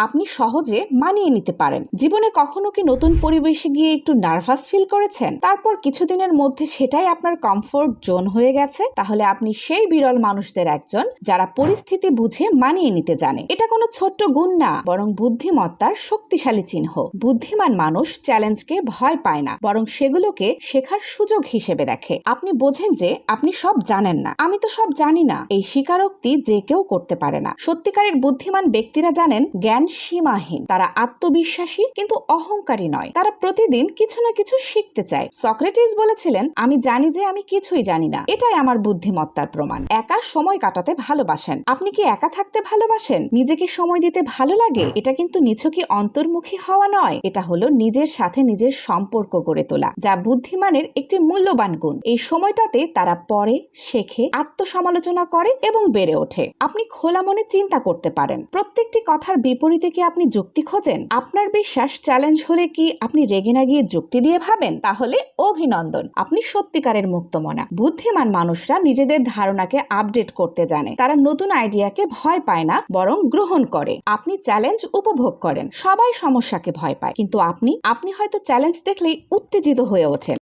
আপনি সহজে মানিয়ে নিতে পারেন। জীবনে কখনো কি নতুন পরিবেশে গিয়ে একটু নার্ভাস ফিল করেছেন, তারপর কিছুদিনের মধ্যে সেটাই আপনার কমফোর্ট জোন হয়ে গেছে? তাহলে আপনি সেই বিরল মানুষদের একজন যারা পরিস্থিতি বুঝে মানিয়ে নিতে জানে। এটা কোনো ছোট্ট গুণ না, বরং বুদ্ধিমত্তার শক্তিশালী চিহ্ন। বুদ্ধিমান মানুষ চ্যালেঞ্জকে ভয় পায় না, বরং সেগুলোকে শেখার সুযোগ হিসেবে দেখে। আপনি বোঝেন যে আপনি সব জানেন না। আমি তো সব জানি না, এই স্বীকারোক্তি যে কেউ করতে পারে না। সত্যিকারের বুদ্ধিমান ব্যক্তিরা জানেন জ্ঞান সীমাহীন। তারা আত্মবিশ্বাসী কিন্তু অহংকারী নয়। তারা প্রতিদিন কিছু না কিছু শিখতে চায়। সক্রেটিস বলেছিলেন, আমি জানি যে আমি কিছুই জানি না, এটাই আমার বুদ্ধিমত্তার প্রমাণ। একা সময় কাটাতে ভালোবাসেন। আপনি কি একা থাকতে ভালোবাসেন? নিজেকে সময় দিতে ভালো লাগে? এটা কিন্তু নিছকই অন্তর্মুখী হওয়া নয়, এটা হলো নিজের সাথে নিজের সম্পর্ক গড়ে তোলা, যা বুদ্ধিমানের একটি মূল্যবান গুণ। এই সময়টাতে তারা পড়ে, শেখে, আত্মসমালোচনা করে এবং বেড়ে ওঠে। আপনি খোলা মনে চিন্তা করতে পারেন। প্রত্যেকটি কথার বিপরীতে কি আপনি যুক্তি খোঁজেন? আপনার বিশ্বাস চ্যালেঞ্জ হলে কি আপনি রেগে না গিয়ে যুক্তি দিয়ে ভাবেন? তাহলে অভিনন্দন, আপনি সত্যিকারের মুক্তমনা। বুদ্ধিমান মানুষরা নিজেদের ধারণাকে আপডেট করতে জানে। তারা নতুন আইডিয়াকে ভয় পায় না, বরং গ্রহণ করে। আপনি চ্যালেঞ্জ উপভোগ করেন। সবাই সমস্যাকে ভয় পায়, কিন্তু আপনি হয়তো চ্যালেঞ্জ দেখলেই উত্তেজিত হয়ে ওঠেন।